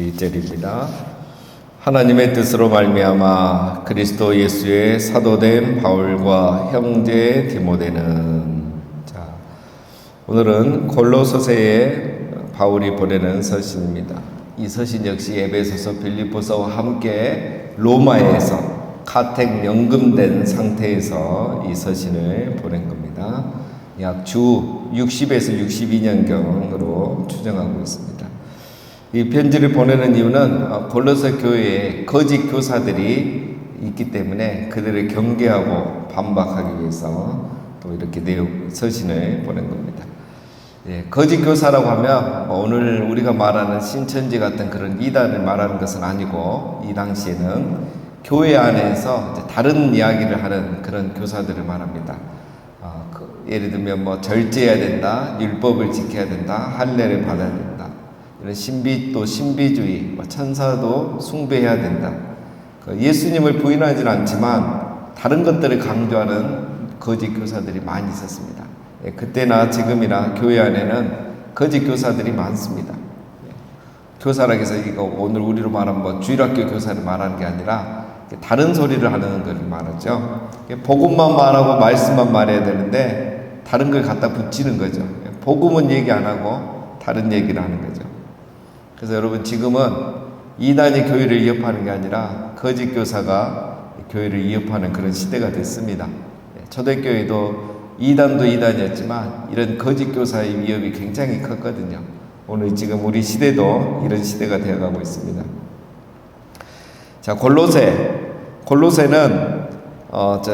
1절입니다. 하나님의 뜻으로 말미암아 그리스도 예수의 사도된 바울과 형제 디모데는. 오늘은 골로새서에 바울이 보내는 서신입니다. 이 서신 역시 에베소서, 빌립보서와 함께 로마에서 카텍 연금된 상태에서 이 서신을 보낸 겁니다. 약 주 60에서 62년경으로 추정하고 있습니다. 이 편지를 보내는 이유는 골로새 교회에 거짓 교사들이 있기 때문에 그들을 경계하고 반박하기 위해서 또 이렇게 서신을 보낸 겁니다. 거짓 교사라고 하면 오늘 우리가 말하는 신천지 같은 그런 이단을 말하는 것은 아니고, 이 당시에는 교회 안에서 다른 이야기를 하는 그런 교사들을 말합니다. 예를 들면 절제해야 된다, 율법을 지켜야 된다, 할례를 받아야 된다, 이런 신비주의, 천사도 숭배해야 된다. 예수님을 부인하지는 않지만 다른 것들을 강조하는 거짓 교사들이 많이 있었습니다. 그때나 지금이나 교회 안에는 거짓 교사들이 많습니다. 교사라고 해서 이거 오늘 우리로 말하면 주일학교 교사를 말하는 게 아니라 다른 소리를 하는 걸 말하죠. 복음만 말하고 말씀만 말해야 되는데 다른 걸 갖다 붙이는 거죠. 복음은 얘기 안 하고 다른 얘기를 하는 거죠. 그래서 여러분, 지금은 이단이 교회를 위협하는 게 아니라 거짓 교사가 교회를 위협하는 그런 시대가 됐습니다. 초대교회도 이단도 이단이었지만 이런 거짓 교사의 위협이 굉장히 컸거든요. 오늘 지금 우리 시대도 이런 시대가 되어가고 있습니다. 자, 골로새는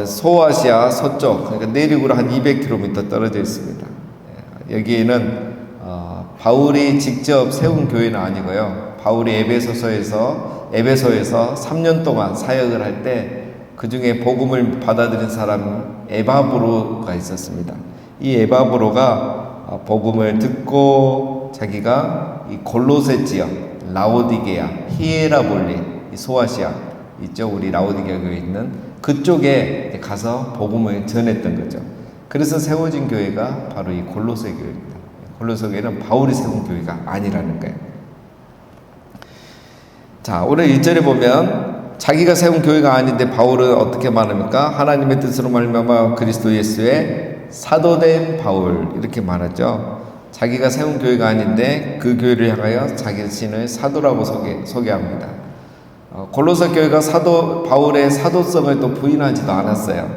소아시아 서쪽, 그러니까 내륙으로 한 200km 떨어져 있습니다. 여기에는 바울이 직접 세운 교회는 아니고요. 바울이 에베소에서 3년 동안 사역을 할 때 그 중에 복음을 받아들인 사람 에바브로가 있었습니다. 이 에바브로가 복음을 듣고 자기가 이 골로새 지역, 라오디게아, 히에라볼리, 이 소아시아 있죠. 우리 라오디게아 교회 있는 그쪽에 가서 복음을 전했던 거죠. 그래서 세워진 교회가 바로 이 골로새 교회입니다. 골로새 교회는 바울이 세운 교회가 아니라는 거예요. 자, 오늘 1절에 보면 자기가 세운 교회가 아닌데 바울은 어떻게 말합니까? 하나님의 뜻으로 말미암아 그리스도 예수의 사도된 바울, 이렇게 말하죠. 자기가 세운 교회가 아닌데 그 교회를 향하여 자기 자신을 사도라고 소개합니다. 골로새 교회가 바울의 사도성을 또 부인하지도 않았어요.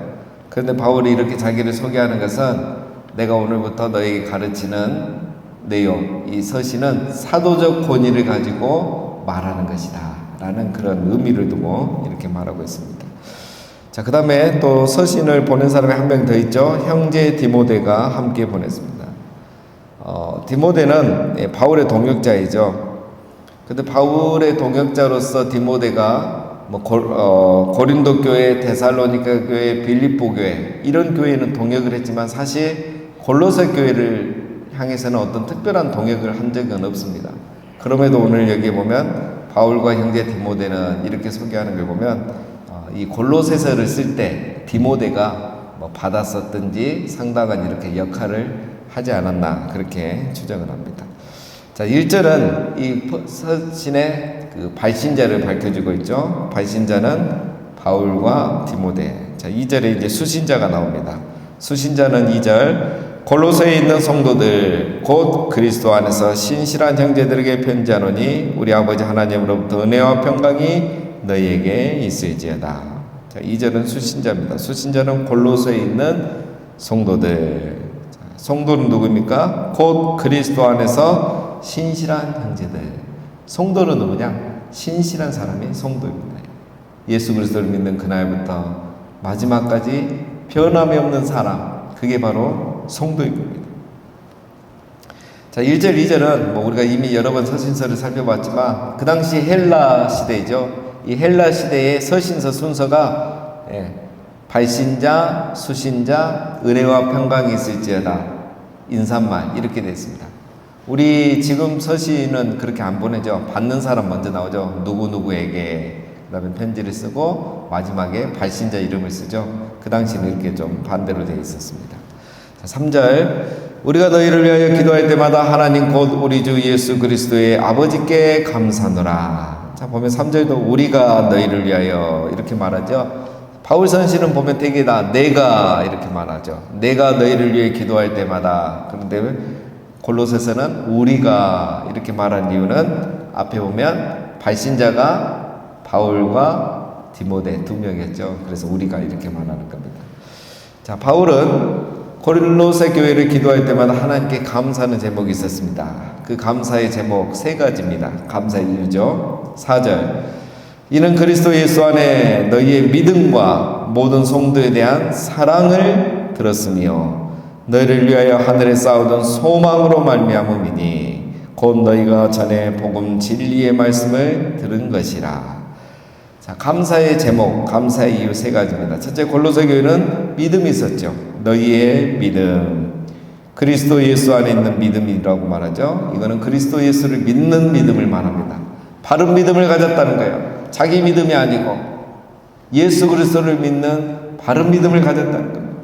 그런데 바울이 이렇게 자기를 소개하는 것은 내가 오늘부터 너에게 가르치는 내용, 이 서신은 사도적 권위를 가지고 말하는 것이다 라는 그런 의미를 두고 이렇게 말하고 있습니다. 자, 그 다음에 또 서신을 보낸 사람이 한 명 더 있죠. 형제 디모데가 함께 보냈습니다. 디모데는 바울의 동역자이죠. 근데 바울의 동역자로서 디모데가 고린도 교회, 데살로니가 교회, 빌립보 교회, 이런 교회는 동역을 했지만 사실 골로새 교회를 향해서는 어떤 특별한 동역을 한 적은 없습니다. 그럼에도 오늘 여기 보면 바울과 형제 디모데는 이렇게 소개하는 걸 보면 이 골로새서를 쓸 때 디모데가 받았었든지 상당한 이렇게 역할을 하지 않았나, 그렇게 추정을 합니다. 자, 1절은 이 서신의 그 발신자를 밝혀주고 있죠. 발신자는 바울과 디모데. 자, 2절에 이제 수신자가 나옵니다. 수신자는 2절, 골로새에 있는 성도들 곧 그리스도 안에서 신실한 형제들에게 편지하노니 우리 아버지 하나님으로부터 은혜와 평강이 너희에게 있을지어다. 자, 2절은 수신자입니다. 수신자는 골로새에 있는 성도들. 자, 성도는 누구입니까? 곧 그리스도 안에서 신실한 형제들. 성도는 누구냐? 신실한 사람이 성도입니다. 예수 그리스도를 믿는 그날부터 마지막까지 변함이 없는 사람, 그게 바로 성도인 겁니다. 자, 1절, 2절은 우리가 이미 여러 번 서신서를 살펴봤지만 그 당시 헬라 시대이죠. 이 헬라 시대의 서신서 순서가 발신자, 수신자, 은혜와 평강이 있을지어다, 인사말, 이렇게 되어 있습니다. 우리 지금 서신은 그렇게 안 보내죠. 받는 사람 먼저 나오죠. 누구누구에게, 그 다음에 편지를 쓰고 마지막에 발신자 이름을 쓰죠. 그 당시는 이렇게 좀 반대로 되어 있었습니다. 자, 3절, 우리가 너희를 위하여 기도할 때마다 하나님 곧 우리 주 예수 그리스도의 아버지께 감사하노라. 자, 보면 3절도 우리가 너희를 위하여 이렇게 말하죠. 바울 선생은 보면 되게 다 내가 이렇게 말하죠. 내가 너희를 위해 기도할 때마다. 그런데 골로새서는 우리가 이렇게 말한 이유는 앞에 보면 발신자가 바울과 디모데 두 명이었죠. 그래서 우리가 이렇게 말하는 겁니다. 자, 바울은 고린도서 교회를 기도할 때마다 하나님께 감사하는 제목이 있었습니다. 그 감사의 제목 세 가지입니다. 감사의 이유죠. 4절. 이는 그리스도 예수 안에 너희의 믿음과 모든 성도에 대한 사랑을 들었으며 너희를 위하여 하늘에 쌓아둔 소망으로 말미암음이니 곧 너희가 전에 복음 진리의 말씀을 들은 것이라. 자, 감사의 제목, 감사의 이유 세 가지입니다. 첫째, 골로새 교회는 믿음이 있었죠. 너희의 믿음. 그리스도 예수 안에 있는 믿음이라고 말하죠. 이거는 그리스도 예수를 믿는 믿음을 말합니다. 바른 믿음을 가졌다는 거예요. 자기 믿음이 아니고 예수 그리스도를 믿는 바른 믿음을 가졌다는 겁니다.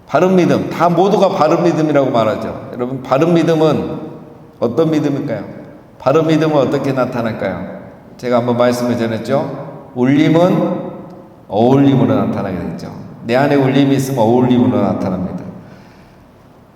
바른 믿음, 다 모두가 바른 믿음이라고 말하죠. 여러분, 바른 믿음은 어떤 믿음일까요? 바른 믿음은 어떻게 나타날까요? 제가 한번 말씀을 전했죠. 울림은 어울림으로 나타나게 되죠. 내 안에 울림이 있으면 어울림으로 나타납니다.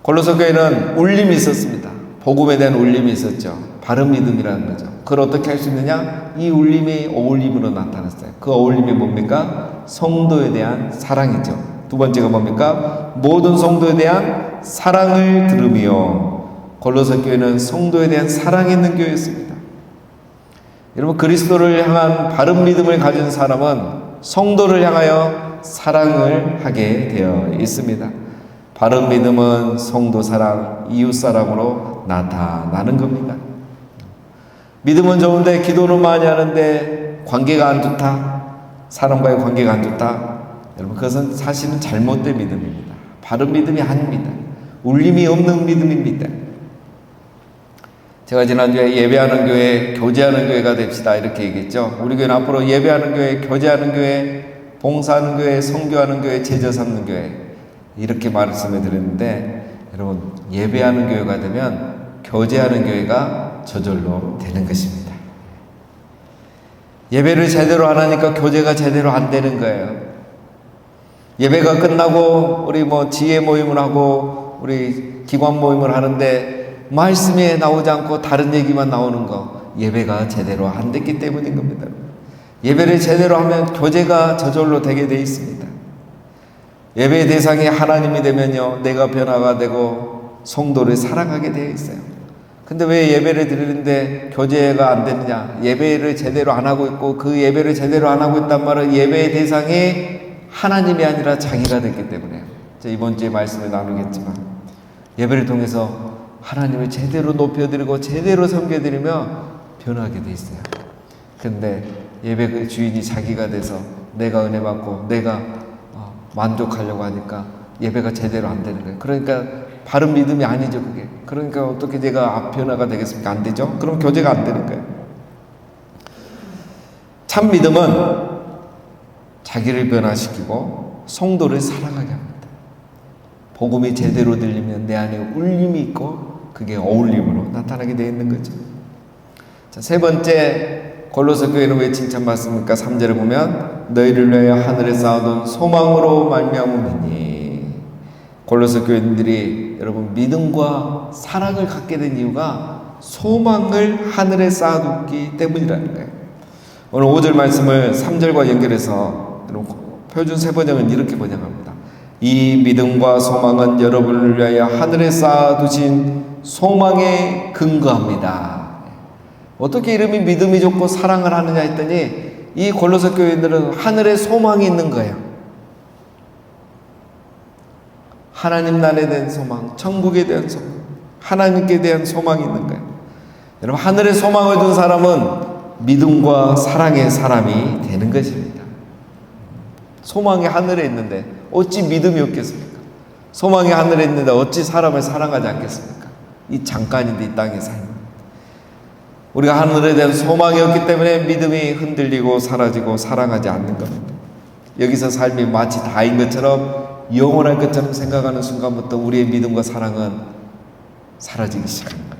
골로새 교회는 울림이 있었습니다. 복음에 대한 울림이 있었죠. 바른 믿음이라는 거죠. 그걸 어떻게 할 수 있느냐? 이 울림이 어울림으로 나타났어요. 그 어울림이 뭡니까? 성도에 대한 사랑이죠. 두 번째가 뭡니까? 모든 성도에 대한 사랑을 들으며. 골로새 교회는 성도에 대한 사랑이 있는 교회였습니다. 여러분, 그리스도를 향한 바른 믿음을 가진 사람은 성도를 향하여 사랑을 하게 되어 있습니다. 바른 믿음은 성도 사랑, 이웃 사랑으로 나타나는 겁니다. 믿음은 좋은데 기도는 많이 하는데 관계가 안 좋다. 사람과의 관계가 안 좋다. 여러분, 그것은 사실은 잘못된 믿음입니다. 바른 믿음이 아닙니다. 울림이 없는 믿음입니다. 제가 지난주에 예배하는 교회, 교제하는 교회가 됩시다 이렇게 얘기했죠. 우리 교회는 앞으로 예배하는 교회, 교제하는 교회, 봉사하는 교회, 선교하는 교회, 제자 삼는 교회 이렇게 말씀을 드렸는데, 여러분, 예배하는 교회가 되면 교제하는 교회가 저절로 되는 것입니다. 예배를 제대로 안 하니까 교제가 제대로 안 되는 거예요. 예배가 끝나고 우리 지혜 모임을 하고 우리 기관 모임을 하는데 말씀에 나오지 않고 다른 얘기만 나오는 거, 예배가 제대로 안 됐기 때문인 겁니다. 예배를 제대로 하면 교제가 저절로 되게 돼 있습니다. 예배의 대상이 하나님이 되면요, 내가 변화가 되고 성도를 사랑하게 되어 있어요. 근데 왜 예배를 드리는데 교제가 안 되느냐? 예배를 제대로 안 하고 있고, 그 예배를 제대로 안 하고 있단 말은 예배의 대상이 하나님이 아니라 자기가 됐기 때문에요. 제가 이번 주에 말씀을 나누겠지만, 예배를 통해서 하나님을 제대로 높여드리고 제대로 섬겨드리며 변하게 돼 있어요. 근데 예배 주인이 자기가 돼서 내가 은혜 받고 내가 만족하려고 하니까 예배가 제대로 안 되는 거예요. 그러니까 바른 믿음이 아니죠, 그게. 그러니까 어떻게 제가 변화가 되겠습니까? 안 되죠? 그럼 교제가 안 되는 거예요. 참 믿음은 자기를 변화시키고 성도를 사랑하게 합니다. 복음이 제대로 들리면 내 안에 울림이 있고 그게 어울림으로 나타나게 되어 있는 거죠. 자, 세 번째, 골로새 교회는 왜 칭찬받습니까? 3절에 보면 너희를 위하여 하늘에 쌓아둔 소망으로 말미암음이니. 골로새 교인들이 여러분 믿음과 사랑을 갖게 된 이유가 소망을 하늘에 쌓아뒀기 때문이라는 거예요. 오늘 5절 말씀을 3절과 연결해서 표준 세번역은 이렇게 번역합니다. 이 믿음과 소망은 여러분을 위하여 하늘에 쌓아두신 소망에 근거합니다. 어떻게 이름이 믿음이 좋고 사랑을 하느냐 했더니 이 골로새 교인들은 하늘에 소망이 있는 거예요. 하나님 나라에 대한 소망, 천국에 대한 소망, 하나님께 대한 소망이 있는 거예요. 여러분, 하늘에 소망을 둔 사람은 믿음과 사랑의 사람이 되는 것입니다. 소망이 하늘에 있는데 어찌 믿음이 없겠습니까? 소망이 하늘에 있는데 어찌 사람을 사랑하지 않겠습니까? 이 잠깐인데 이 땅의 삶. 우리가 하늘에 대한 소망이 없기 때문에 믿음이 흔들리고 사라지고 사랑하지 않는 겁니다. 여기서 삶이 마치 다인 것처럼 영원할 것처럼 생각하는 순간부터 우리의 믿음과 사랑은 사라지기 시작합니다.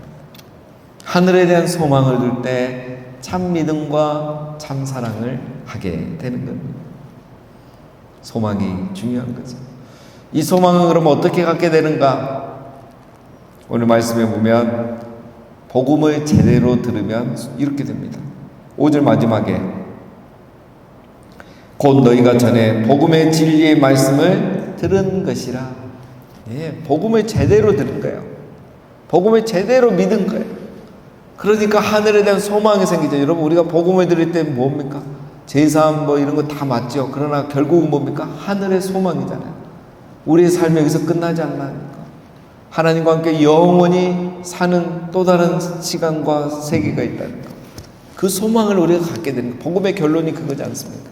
하늘에 대한 소망을 둘 때 참 믿음과 참 사랑을 하게 되는 겁니다. 소망이 중요한 거죠. 이 소망은 그럼 어떻게 갖게 되는가? 오늘 말씀에 보면 복음을 제대로 들으면 이렇게 됩니다. 5절 마지막에 곧 너희가 전에 복음의 진리의 말씀을 들은 것이라. 예, 복음을 제대로 들은 거예요. 복음을 제대로 믿은 거예요. 그러니까 하늘에 대한 소망이 생기죠. 여러분, 우리가 복음을 들을 때 뭡니까? 제사함 뭐 이런 거 다 맞죠. 그러나 결국은 뭡니까? 하늘의 소망이잖아요. 우리의 삶이 여기서 끝나지 않나니까. 하나님과 함께 영원히 사는 또 다른 시간과 세계가 있다는 것. 그 소망을 우리가 갖게 되는 것. 복음의 결론이 그거지 않습니까?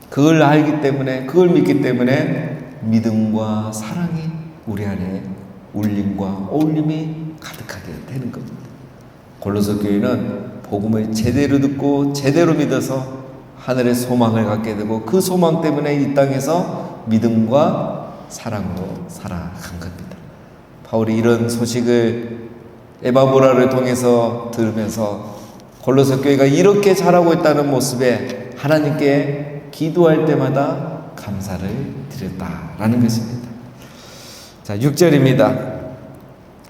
그걸 알기 때문에, 그걸 믿기 때문에 믿음과 사랑이 우리 안에 울림과 어울림이 가득하게 되는 겁니다. 골로새 교회는 복음을 제대로 듣고 제대로 믿어서 하늘의 소망을 갖게 되고 그 소망 때문에 이 땅에서 믿음과 사랑으로 살아간 겁니다. 바울이 이런 소식을 에바브라를 통해서 들으면서 골로새 교회가 이렇게 자라고 있다는 모습에 하나님께 기도할 때마다 감사를 드렸다라는 것입니다. 자, 6절입니다.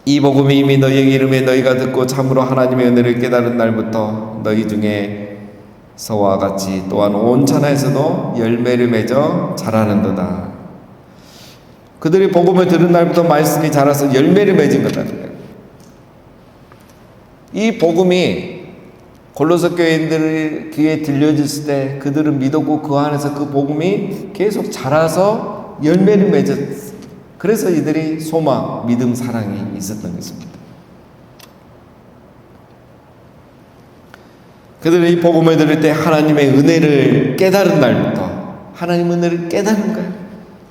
이 복음이 이미 너희에게 이름에 너희가 듣고 참으로 하나님의 은혜를 깨달은 날부터 너희 중에서와 같이 또한 온 천하에서도 열매를 맺어 자라는도다. 그들이 복음을 들은 날부터 말씀이 자라서 열매를 맺은 거라는 거예요. 이 복음이 골로새 교인들 귀에 들려졌을 때 그들은 믿었고 그 안에서 그 복음이 계속 자라서 열매를 맺었어요. 그래서 이들이 소망, 믿음, 사랑이 있었던 것입니다. 그들은 이 복음을 들을 때 하나님의 은혜를 깨달은 날부터 하나님 은혜를 깨달은 거예요.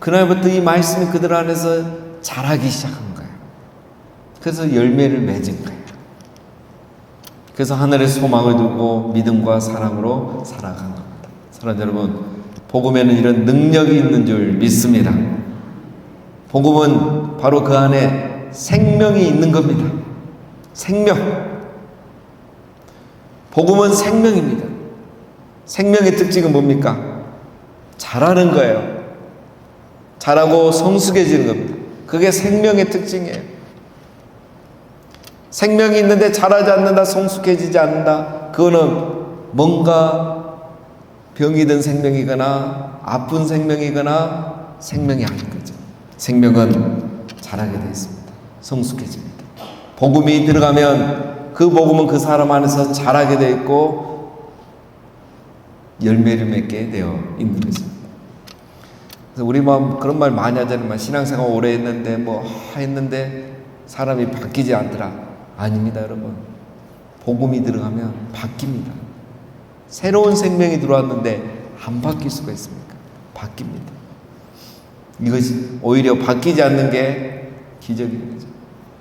그날부터 이 말씀이 그들 안에서 자라기 시작한 거예요. 그래서 열매를 맺은 거예요. 그래서 하늘의 소망을 두고 믿음과 사랑으로 살아간 겁니다. 사랑하는 여러분, 복음에는 이런 능력이 있는 줄 믿습니다. 복음은 바로 그 안에 생명이 있는 겁니다. 생명. 복음은 생명입니다. 생명의 특징은 뭡니까? 자라는 거예요. 자라고 성숙해지는 겁니다. 그게 생명의 특징이에요. 생명이 있는데 자라지 않는다, 성숙해지지 않는다. 그거는 뭔가 병이 든 생명이거나 아픈 생명이거나 생명이 아닌 거죠. 생명은 자라게 되어 있습니다. 성숙해집니다. 복음이 들어가면 그 복음은 그 사람 안에서 자라게 되어 있고 열매를 맺게 되어 있는 것입니다. 그래서 우리 그런 말 많이 하잖아요. 신앙생활 오래 했는데 했는데 사람이 바뀌지 않더라. 아닙니다, 여러분. 복음이 들어가면 바뀝니다. 새로운 생명이 들어왔는데 안 바뀔 수가 있습니까? 바뀝니다. 이것이 오히려 바뀌지 않는 게 기적인 거죠.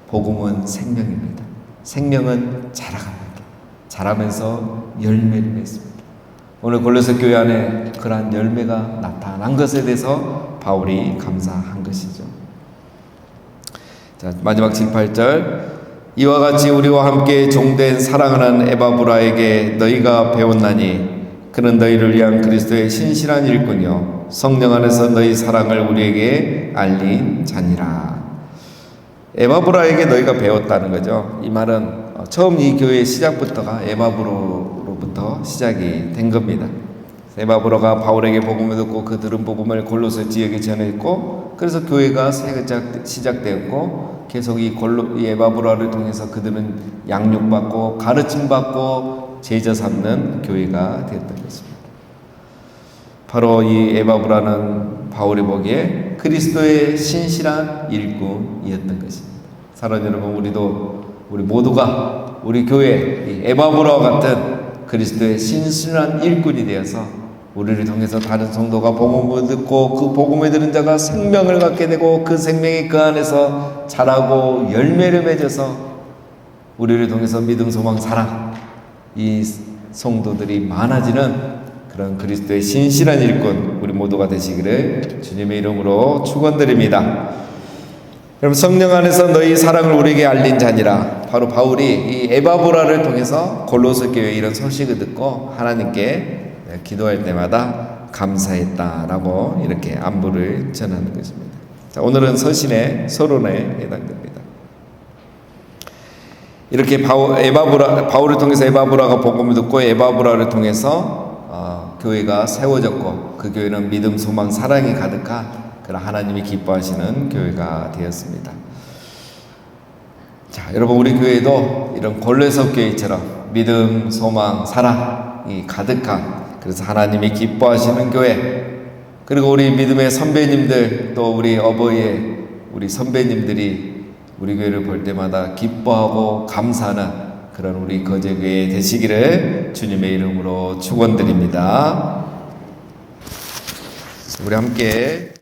복음은 생명입니다. 생명은 자라갑니다. 자라면서 열매를 맺습니다. 오늘 골로새 교회 안에 그러한 열매가 나타난 것에 대해서 바울이 감사한 것이죠. 자, 마지막 7, 8절. 이와 같이 우리와 함께 종된 사랑하는 에바브라에게 너희가 배웠나니 그는 너희를 위한 그리스도의 신실한 일꾼이요 성령 안에서 너희 사랑을 우리에게 알린 자니라. 에바브라에게 너희가 배웠다는 거죠. 이 말은 처음 이 교회의 시작부터가 에바브로로부터 시작이 된 겁니다. 에바브로가 바울에게 복음을 듣고 그 들은 복음을 골로새 지역에 전했고, 그래서 교회가 시작되었고, 계속 이 에바브로를 통해서 그들은 양육받고 가르침받고 제자 삼는 교회가 되었던 것입니다. 바로 이 에바브라는 바울이 보기에 그리스도의 신실한 일꾼이었던 것입니다. 사랑하는 여러분, 우리 모두가 우리 교회 이 에바브라와 같은 그리스도의 신실한 일꾼이 되어서 우리를 통해서 다른 성도가 복음을 듣고 그 복음을 들은 자가 생명을 갖게 되고 그 생명이 그 안에서 자라고 열매를 맺어서 우리를 통해서 믿음, 소망, 사랑 이 성도들이 많아지는 그런 그리스도의 신실한 일꾼, 우리 모두가 되시기를 주님의 이름으로 축원드립니다. 여러분, 성령 안에서 너희 사랑을 우리에게 알린 자니라. 바로 바울이 이 에바브라를 통해서 골로새 교회 이런 소식을 듣고 하나님께 기도할 때마다 감사했다라고 이렇게 안부를 전하는 것입니다. 자, 오늘은 서신의 서론에 해당됩니다. 이렇게 바울을 통해서 에바브라가 복음을 듣고 에바브라를 통해서 교회가 세워졌고, 그 교회는 믿음, 소망, 사랑이 가득한 그런 하나님이 기뻐하시는 교회가 되었습니다. 자, 여러분, 우리 교회도 이런 골로새 교회처럼 믿음, 소망, 사랑이 가득한, 그래서 하나님이 기뻐하시는 교회, 그리고 우리 믿음의 선배님들, 또 우리 어버이의 우리 선배님들이 우리 교회를 볼 때마다 기뻐하고 감사하는 그런 우리 거제교회 되시기를 주님의 이름으로 축원드립니다. 우리 함께